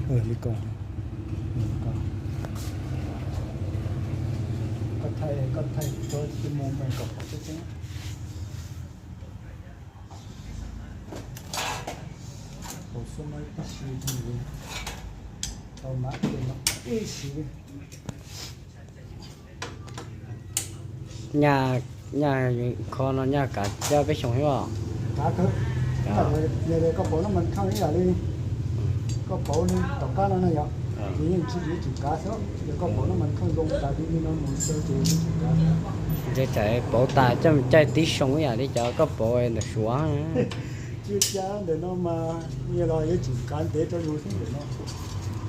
đi con có thay tôi cái môn này có cái chứ bổ sung mấy cái gì gì tao mát thì nó ít gì nhà con nó nhà cả cho cái sống hiểu cá thôi giờ đây có bổ nó mình không nghĩ là đi có bổ nên tàu cá nó này vậy chỉ những chỉ cá thôi giờ có bổ nó mình không dùng tại vì nó mình sơ chỉ cá để chạy bộ tài cho mình chạy tí sống vậy đi cho có bộ em được xuống chưa cha để nó mà như là cái chỉ cá để cho nuôi xuống để nó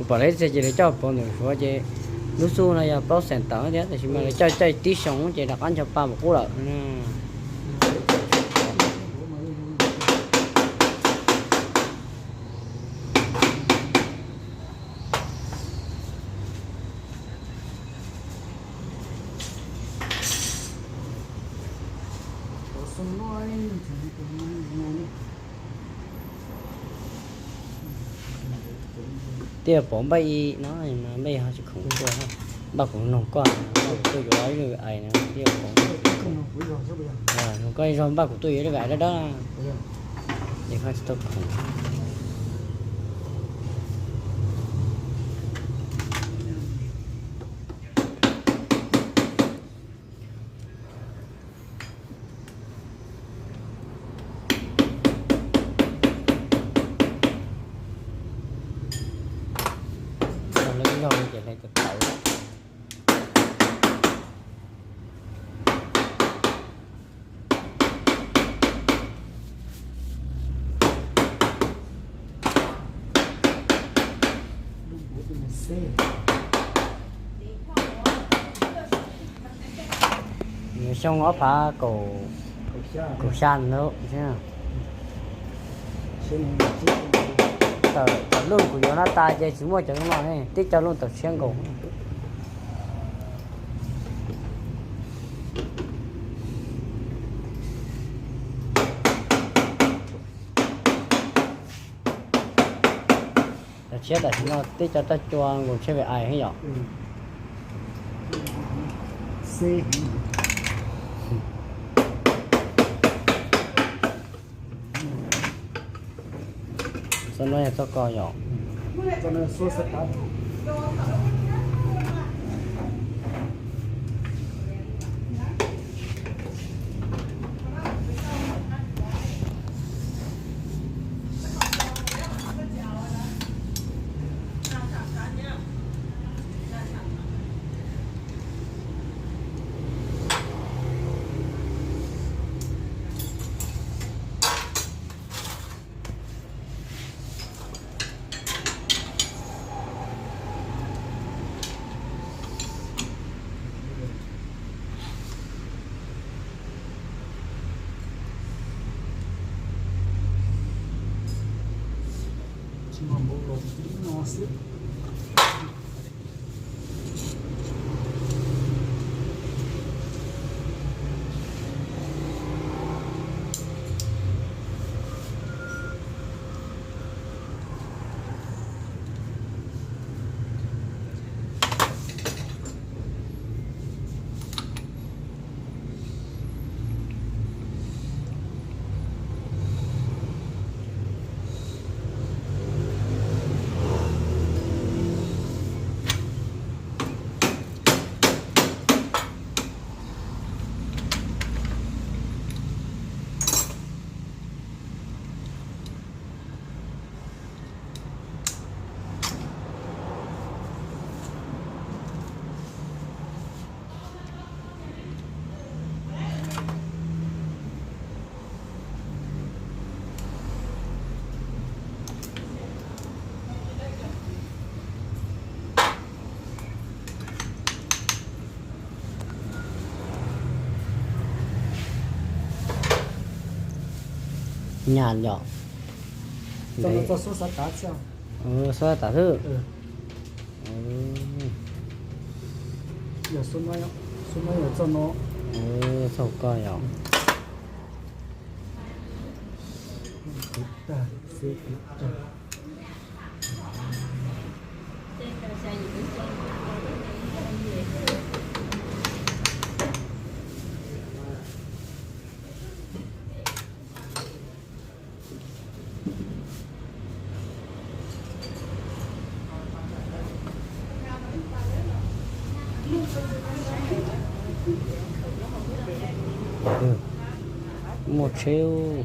bỏ lấy chỉ để cho bộ được xuống chứ lúc xưa này bao sản tở thế thì mà cho chạy tí sống chỉ đặt ăn cho ba một cú lợn tiếc bóng bay nó mà bay họ chỉ không có ha bác cũng nông qua tôi nói được ai nè tiếc bóng nó coi rồi bác của tôi cái gái đó đó để khai stop không rồi vậy này cực cậu nhiều xong ngõ phá cổ san nữa chứ tờ luôn của nó ta chơi chúng mua cho nó này tích cho luôn tập xuyên cổ chết là nó tích cho ta cho ngồi chơi về ai hay nhở sao nó cho coi nhỏ cho nên số sẽ cá mà bộ lồng nó xếp nhàn nhỏ cho nó cho số sát cá sao số tả thứ giờ số mấy ở cho nó sao coi nhỏ ta sẽ 1 triệu.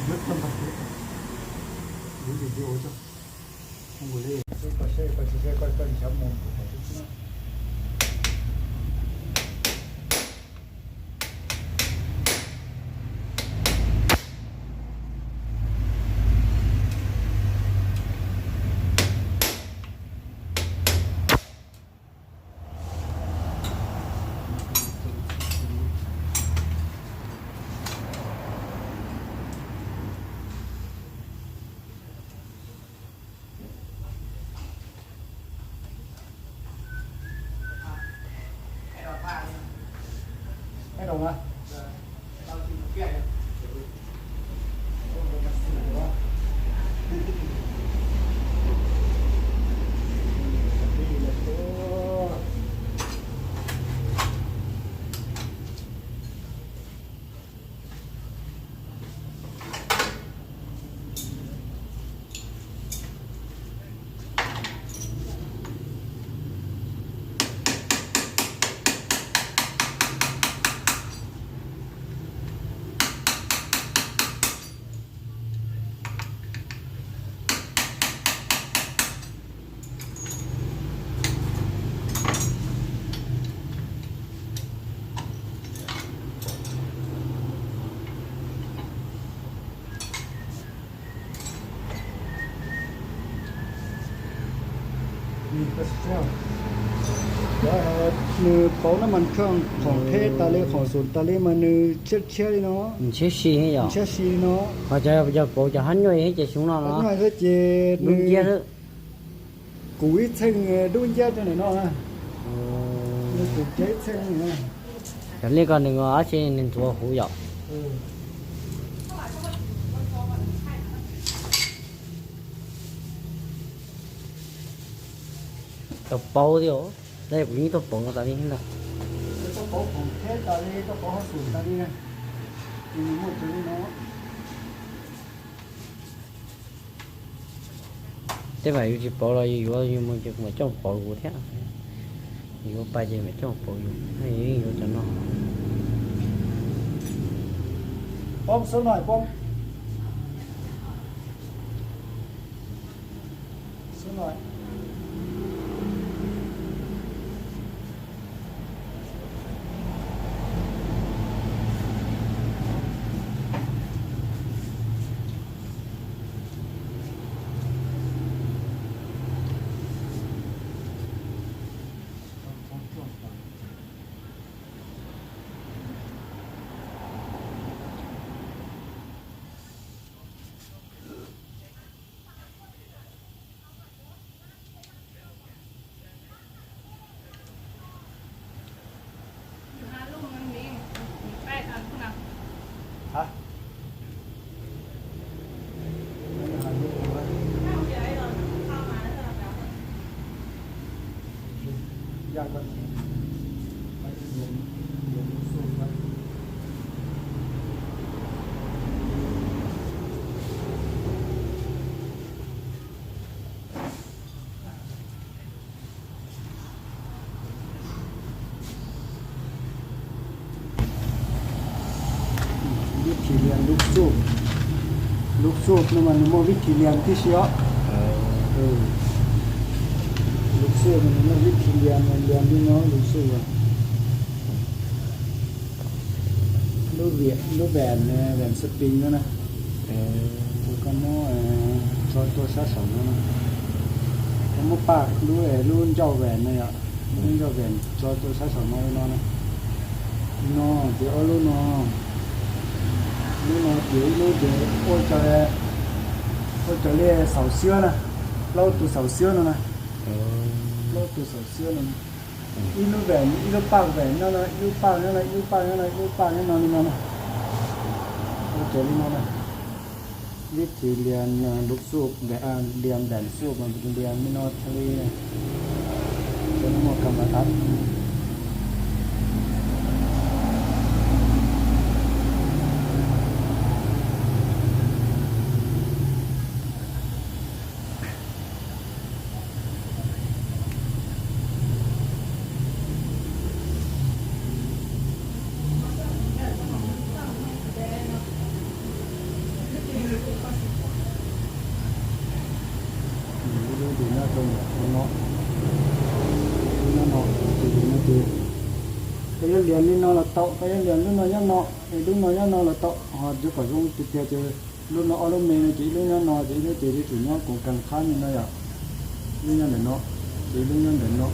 몇 편밖에 여기 오죠. 공부를 색깔까지 잡으면 되겠구나. Cái đồng á? Báu nó mình khôngของเทศตาเล่ของศูนย์ตาเล่มันเชี่ยเชี่ยเนาะ Chết xì hết rồi. เชี่ยซีเนาะ Họ cho bộ cho hắn rồi hết cho xuống nó แล้ว nó. หน่อยก็เจ Đúng chưa đó. กุยเชิงดุนเจ้าจังไหนเนาะนะกุยเจ๊เชิงเนี่ย Cái này còn đừng có trên nên thua hú dọc. Tập bao đi ó. Đây cũng như tập bao ta đi hết rồi. ต้องบอกของเทศตาเล่ต้องบอกของศูนย์ตาเล่นะมีหมดเลยเนาะ Thế mà yêu chỉ bao là yêu yêu mà chỉ mà trong bao của thế. Yêu ba gì mà trong bao yêu. Hay yêu cho nó. ป้อมสักหน่อยป้อมสักหน่อย ยากกว่าไปเรียนสูงครับวิธีเรียนลูกสูบนี่มันวิธีเรียนที่เชียวลูกสูบมันวิธีเรียนที่น้องลูกสูบลูกแบนเนี่ยแบนสปริงนะแล้วก็มั่วจอตัวซะสองนะแล้วมั่วปากรู้เจ้าแหวนเนี่ยรู้เจ้าแหวนจอตัวซะสองน้อยนะน้องเดี๋ยวรู้น้องเดี๋ยวโอ้จะเรียกเสาเสื้อนะเราตัวเสาเสื้อนะเราตัวเสาเสื้อนะอีลูกแหวนอีลูกปากแหวนนั่นนะอีลูกปากนั่นนะอีลูกปากนั่นนะอีลูกปากนั่นนะเราเจอนี่นะวิธีเรียนลูกสูบแบบเรียนแดนสูบมันเรียนไม่นอทะเลจะมั่วกรรมฐานดูหน้าตรงเนาะหน้าเนาะดูก็ยังเรียนนี่เนาะละโตก็ยังเรียนนี่เนาะยังเนาะไอ้ดูเนาะยังเนาะละโตจะก็ต้องติดเจอลูกเนาะเอาลูกเมย์จีลูกเนาะจีลูกจีที่จุดเนาะของการค้านี่เนาะอย่างลูกเนาะจีลูกเนาะเนาะ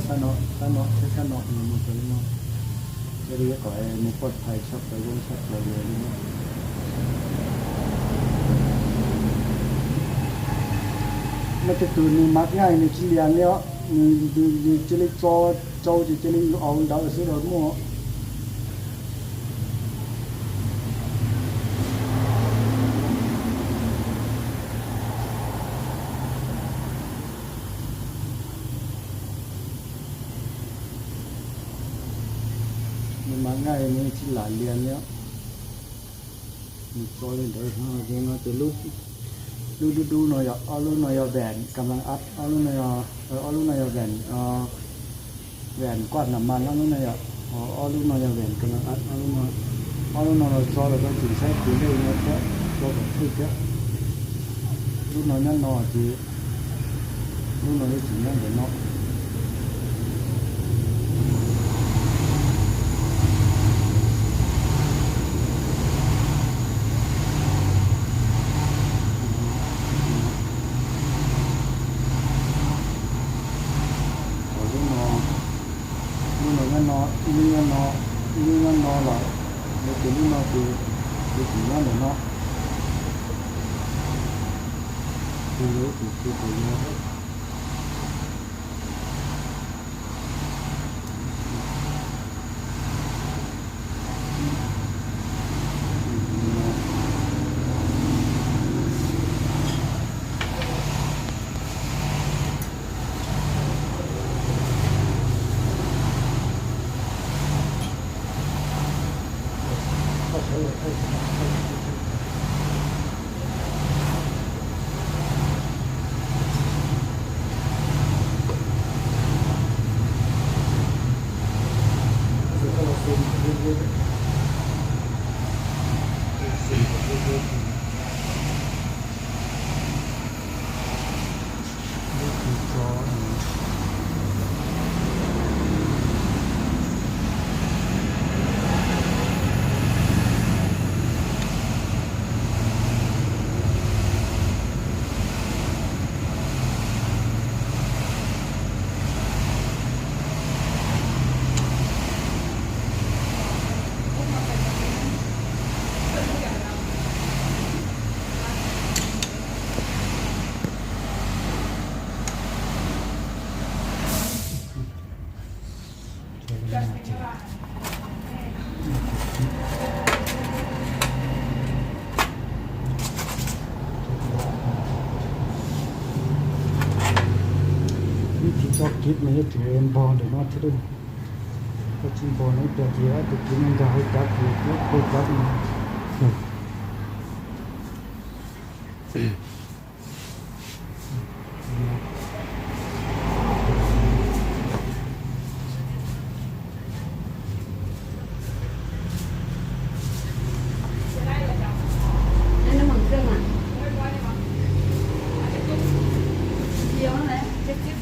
ซาเนาะมันเป็นเนาะจะเรียกก็ไอ้มีปลอดภัยชอบไปวงชอบไปเลยเนาะมันจะตัวนี้มักง่ายในที่เรียนเนี่ยดูจะเล่นโจจะเล่นเอาดาวเสียดอกมั่วมันมักง่ายในที่หลานเรียนเนี่ยมันโจเล่นได้ฮะเดี๋ยวมันจะลุกดูหน่อยเอาลูกหน่อยแหวนกำลังอัดเอาลูกหน่อยแหวนกวาดน้ำมันแล้วลูกหน่อยเอาลูกหน่อยแหวนกำลังอัดเอาลูกหน่อยจอเราต้องถึงใช้ถึงได้เนาะเพราะตัวแบบพูดเยอะลูกหน่อยนั่นนอจีลูกหน่อยได้ถึงนั่นเดี๋ยวเนาะนี่เนาะหรอเดี๋ยวนี้เนาะคือถึงนั่นเดี๋ยวเนาะคือรู้ถึงตัวเนาะ ที่ชอบคิดมันจะถือเอ็นบอลเดี๋ยวนอที่ดูก็ชิมบอลนี่เดี๋ยวที่ว่าตัวกินมันก็ให้จับอยู่แล้วก็จับมัน nên nó mừng rừng à nhiều lắm đấy chết chết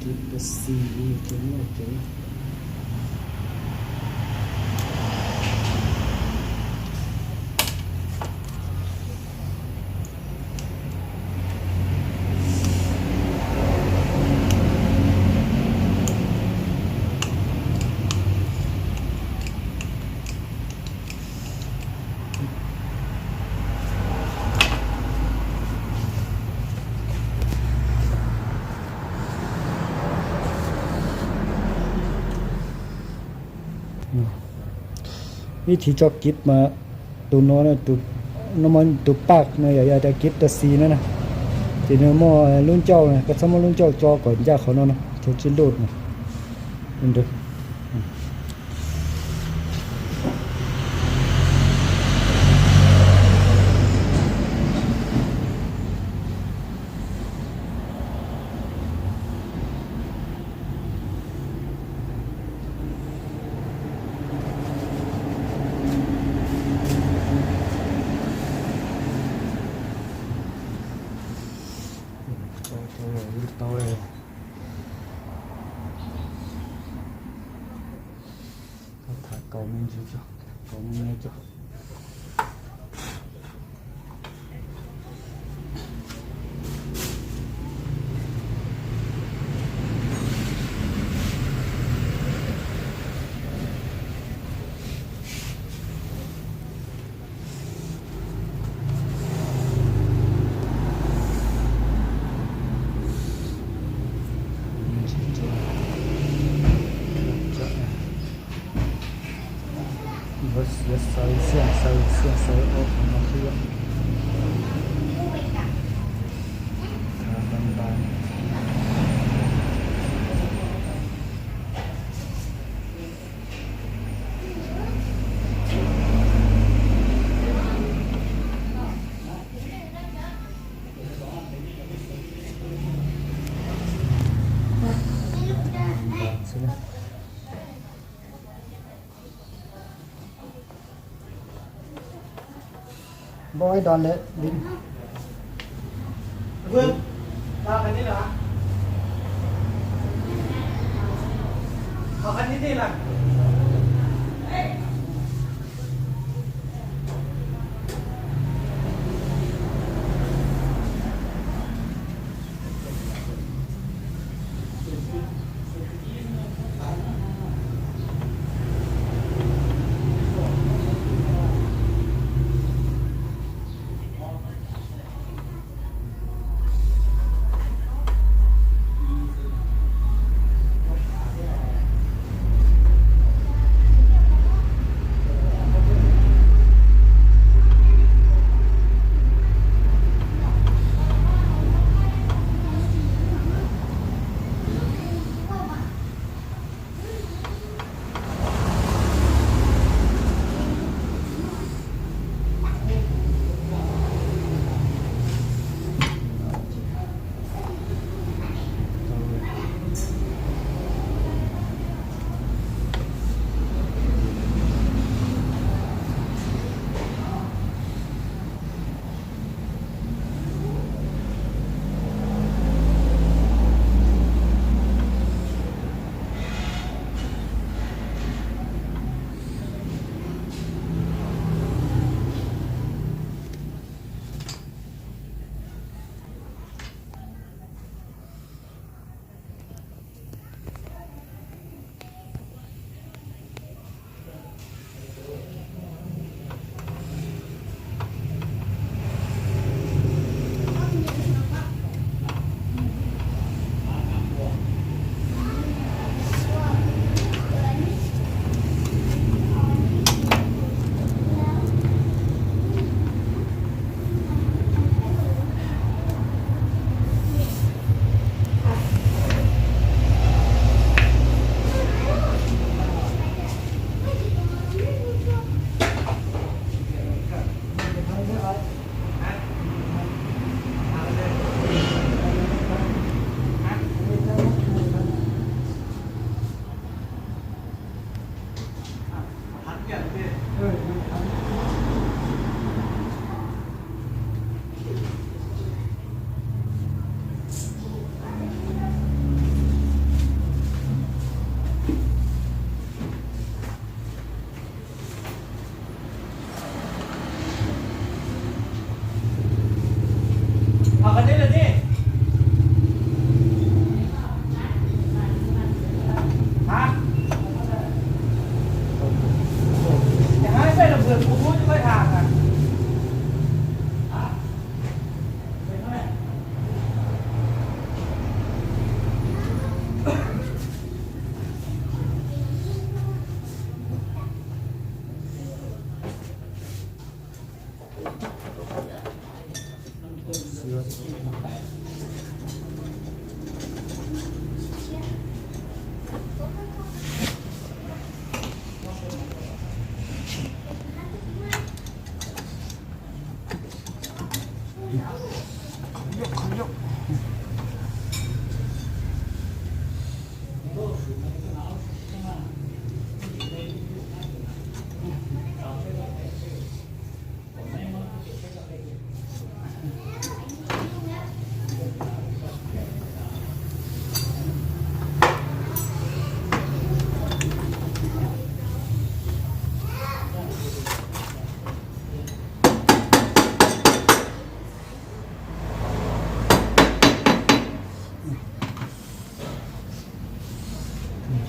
Tipo assim, ok. Ini cocok kit ma tu nó tu nóมันtu pak nó ya da kit da si nó nè thì nó mò luôn châu này cái xong luôn châu cho còn ra khỏi nó theo chiến đột này được tôi thả cầu mình cho cầu mình nghe cho Yes, so open up here. Boy đòn lệ đi. Vương, tao cái này là họ ăn cái gì là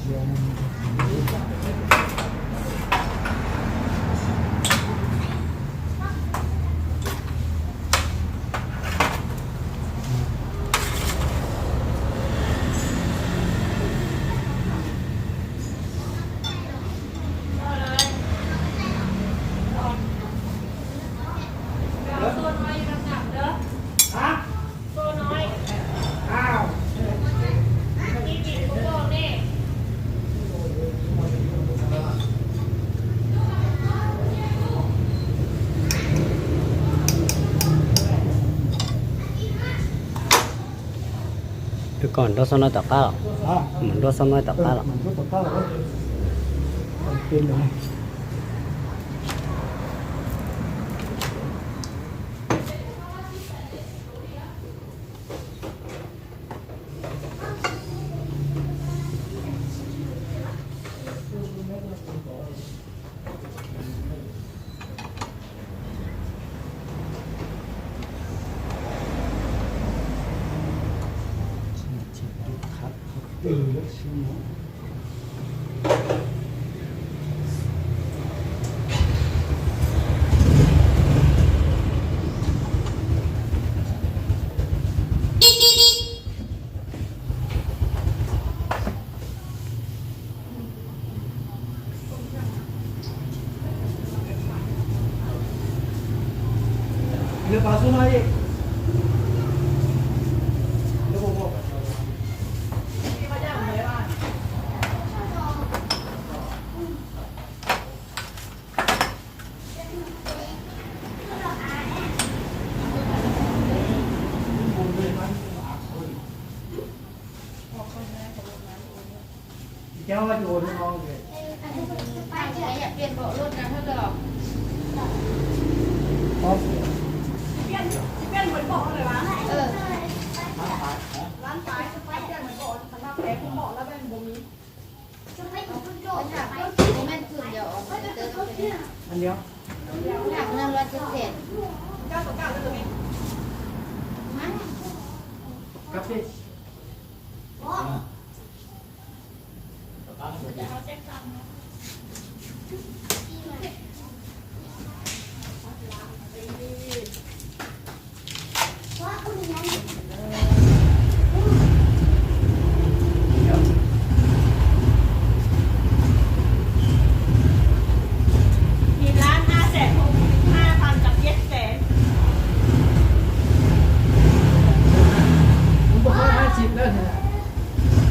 เดี๋ยวมันฮะอ้าว Chứ còn đó sao nó tập cá rồi อ่ะ mình đó sao nó tập cá rồi มันก็ตกข้าวแล้วเป็นเลย ครับตีแล้วใช่ไหม เดี๋ยวปลาสู้หน่อยดิเดี๋ยวผมบอก แก้วว่าโยนน้องเลย อยากเปลี่ยนเบาะรถนะถ้าเกิด ป๊อป เหมือนเบาะเลยวะเออ ร้านขายสไปซ์เหมือนบอกสำหรับแขกคุณบอกแล้วเป็นบ่มีสไปซ์คุณโจ้ มัน ค่ะ หักโมเมนต์คืนเดียวมันจะเติมไปเลย อันเดียว หักเงิน100%มั้ง 9/9แล้วตัวนี้ ครับพี่ มีร้าน5,655,000กับ700,000 ผมบอกว่า50แล้วเนี่ย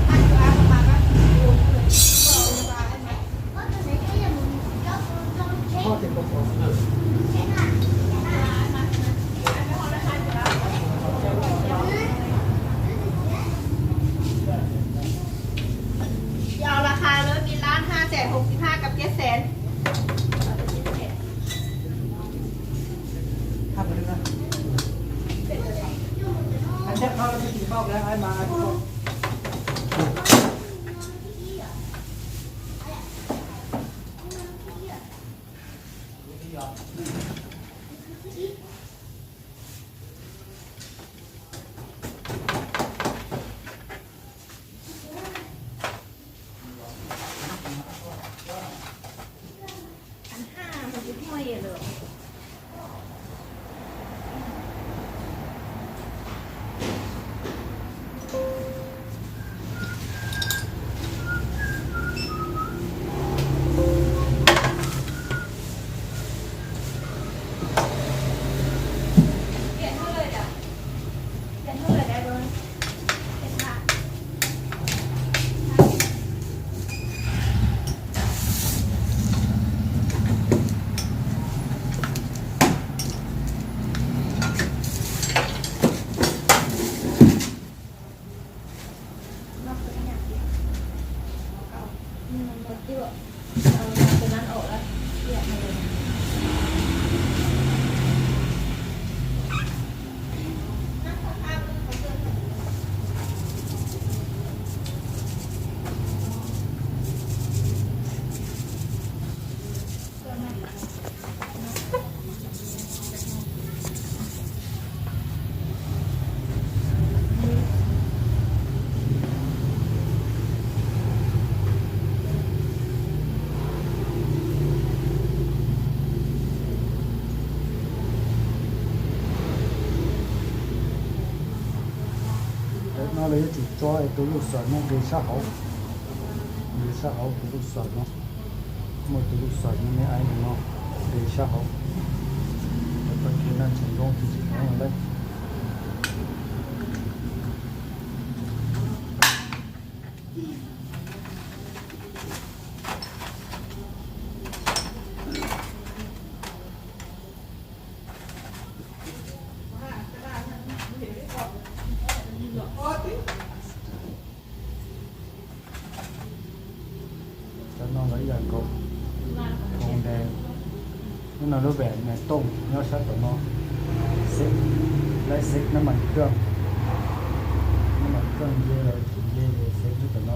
อันกลางประมาณว่า พ่อติดกระป๋อง ยาวราคาเลยมีร้าน565,000กับ700,000 ทำไปเลยนะอันเนี้ยเขาจะกินข้าวแล้วไอ้มาไอ้พวก 1,500มันจะห้อยเลย เ nó lấy chỉ cho cái tủ lục sọt nó để sát hậu tủ lục sọt nó một tủ lục sọt như này ai nó để sát hậu còn khi nào thành công thì chỉ nó lấy nó lấy giờ cột còn đèn nó nó vẻ này tôm nó sát của nó xếp lấy xếp nó bằng cơm dê rồi dê để xếp cho nó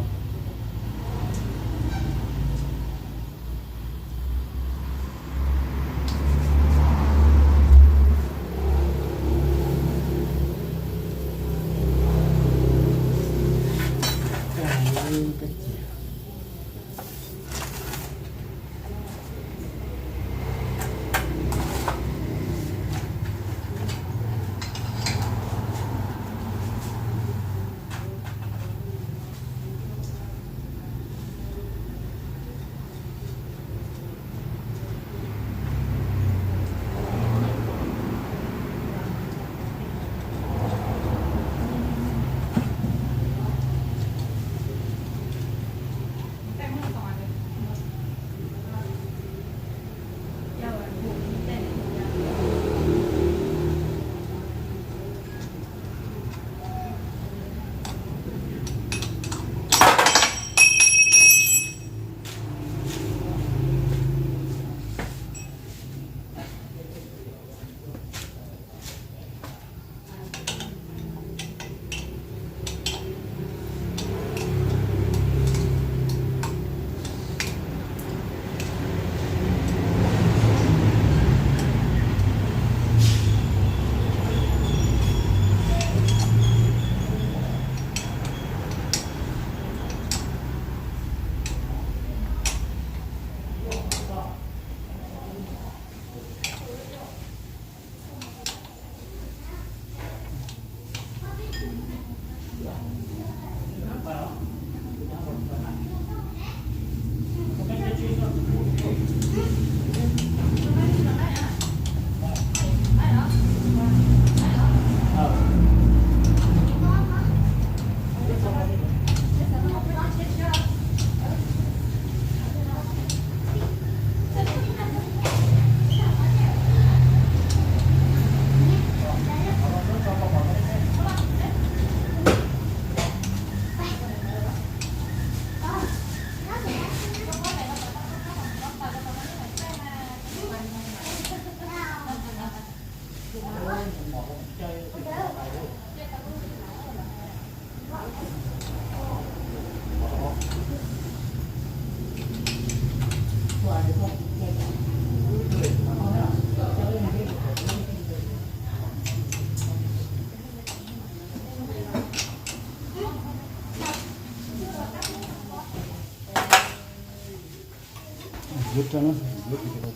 giúp cho nó giúp cho nó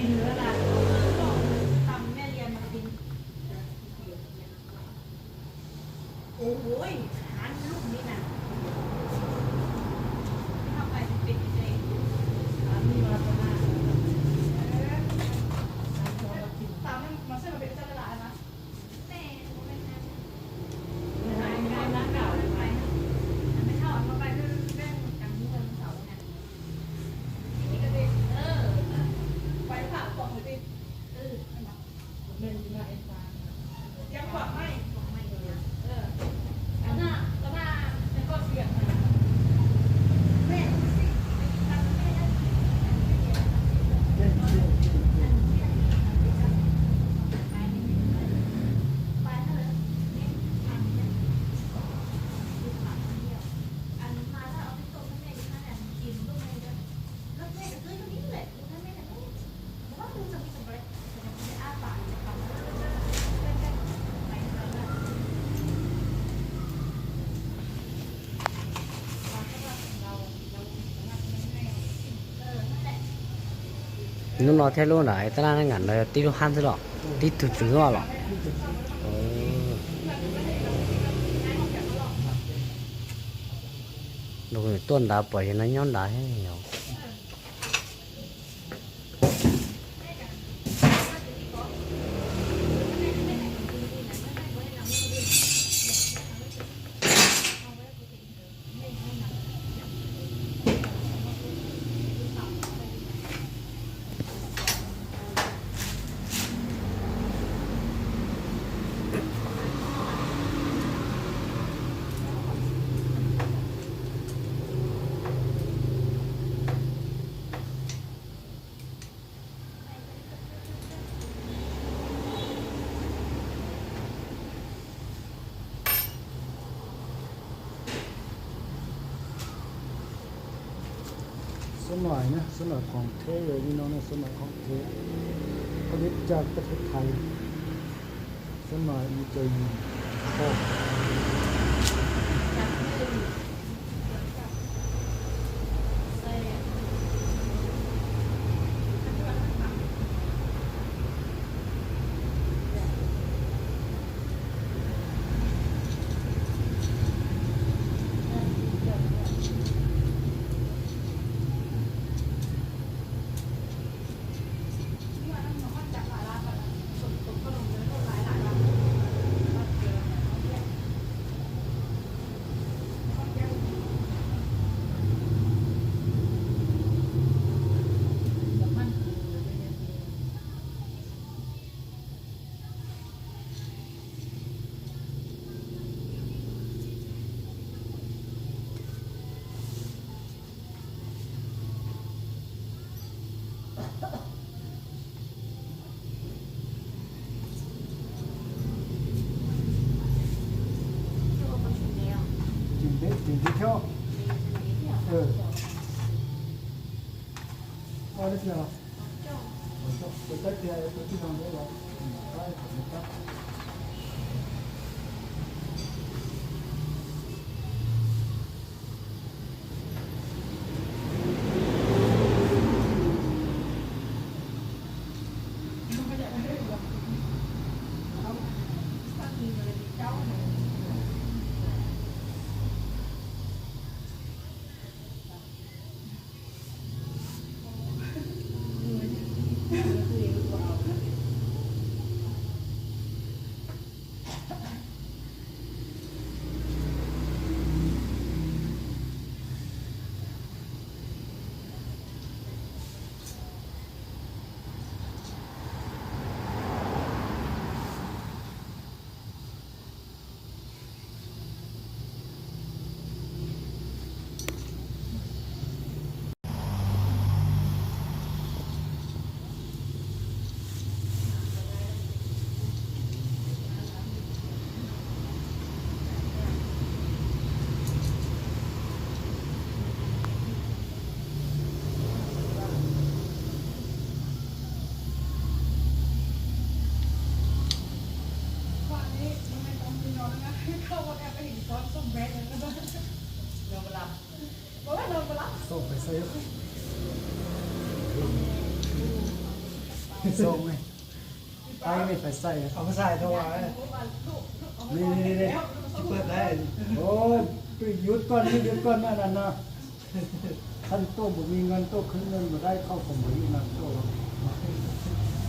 นเนื้อละทำแม่เรียนมากินโอ้โหหาลูกนี่นะทำไปเป็นเองมีมาประมาณตามมาเส้นมาเป็นเจ้าเวลานะแต่ไม่ทำง่ายมากเก่าเลยไปไม่เท่ามาไปเรื่องกันที่วันเสาร์เนี่ยนี่ก็เป็นไปผ่าฟองเลยเป็นยังไงยังกว่าไม่แล้วหน้าแล้วก็เสียงแม่สิทำแม่ได้ไปเถอะนี่ทำเนี่ยอันมาถ้าเอาไปต้มให้แม่กินนั่นกินลูกแม่ด้วยแล้วแม่ก็ซื้อตรงนี้แหละถ้าแม่จะไม่ว่าคุณจะมีสำเร็จจะไม่อ้าปากจะทำไปแล้วนะ nó nói theo luôn đấy ta đang ngẩn rồi tí lúc ham thế lọ tí từ trứng vào lọ rồi tuần đã bởi nó nhón đá hết nhiềuสมัยนะสมัยของเทเลยพี่น้องนะสมัยของเทผลิตจากประเทศไทยสมัยมีเจอพ่อ nhìn thấy theo qua đây nào tôi tách thì tôi chỉ làm đấy là cái phải táchส่งไปซื้อ ส่งไงไปไม่ไปใส่ เอามาใส่ถวาย นี่ เปิดได้ โอ้ยหยุดก่อนนี่หยุดก่อนนั่นนะท่านโตบ่มีเงินโตขึ้นเงินบ่ได้เข้าของบ่มีเงินโต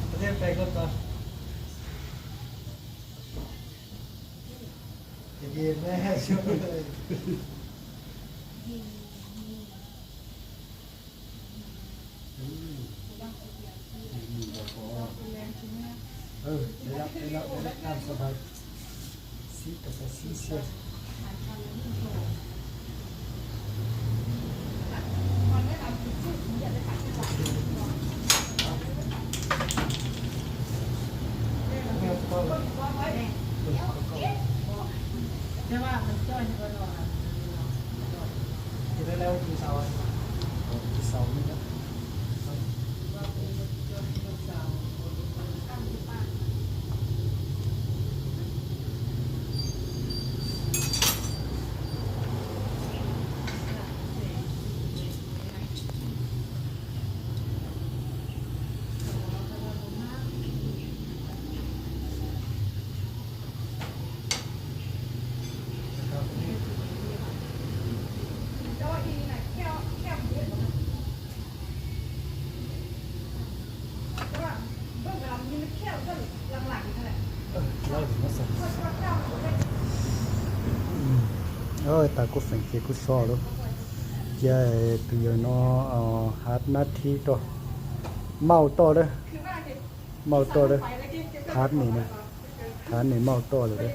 ประเทศไปก็ต่อเย็นแม่ช่วยเลย ได้รับตามสบายสีกับสีเสีย ใช่ว่ามันจ้อยก็รอ กินได้แล้วกินเสาร์ ที่เสานี่นะ แต่ว่าอีนี่น่ะแค่เยอะแต่ว่าเบิ่งกับเรานี่มันแค่เบิ่งหลังๆเท่าไหร่ เราถึงมาสั่ง ว่าเจ้าบ่ได้ ตากุสังเกตกุซอแล้วจะตัวน้อหัดนาทีต่อเมาต่อเลย คือว่าสิ เมาต่อเลย ไปแล้วกิน ทานนี่นะทานนี่เมาต่อเลย